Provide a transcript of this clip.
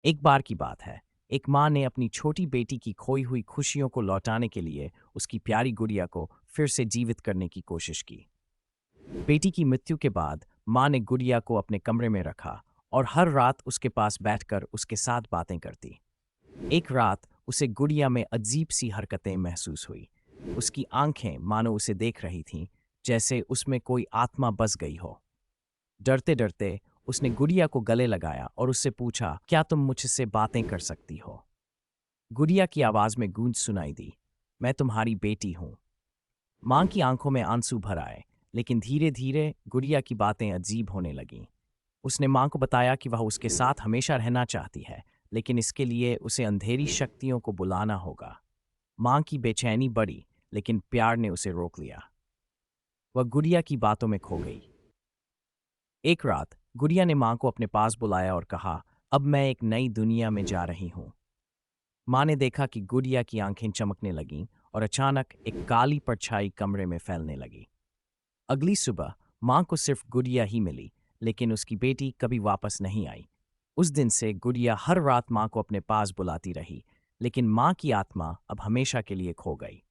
एक बार की बात है। एक माँ ने अपनी छोटी बेटी की खोई हुई खुशियों को लौटाने के लिए उसकी प्यारी गुड़िया को फिर से जीवित करने की कोशिश की। बेटी की मृत्यु के बाद माँ ने गुड़िया को अपने कमरे में रखा और हर रात उसके पास बैठकर उसके साथ बातें करती। एक रात उसे गुड़िया में अजीब सी हरकतें महसूस हुई। उसकी आंखें मानो उसे देख रही थीं, जैसे उसमें कोई आत्मा बस गई हो। डरते डरते उसने गुड़िया को गले लगाया और उससे पूछा, क्या तुम मुझसे बातें कर सकती हो? गुड़िया की आवाज में गूंज सुनाई दी, मैं तुम्हारी बेटी हूं। मां की आंखों में आंसू भर आए, लेकिन धीरे धीरे गुड़िया की बातें अजीब होने लगीं। उसने मां को बताया कि वह उसके साथ हमेशा रहना चाहती है, लेकिन इसके लिए उसे अंधेरी शक्तियों को बुलाना होगा। मां की बेचैनी बढ़ी, लेकिन प्यार ने उसे रोक लिया। वह गुड़िया की बातों में खो गई। एक रात गुड़िया ने मां को अपने पास बुलाया और कहा, अब मैं एक नई दुनिया में जा रही हूं। मां ने देखा कि गुड़िया की आंखें चमकने लगीं और अचानक एक काली परछाई कमरे में फैलने लगी। अगली सुबह मां को सिर्फ गुड़िया ही मिली, लेकिन उसकी बेटी कभी वापस नहीं आई। उस दिन से गुड़िया हर रात मां को अपने पास बुलाती रही, लेकिन मां की आत्मा अब हमेशा के लिए खो गई।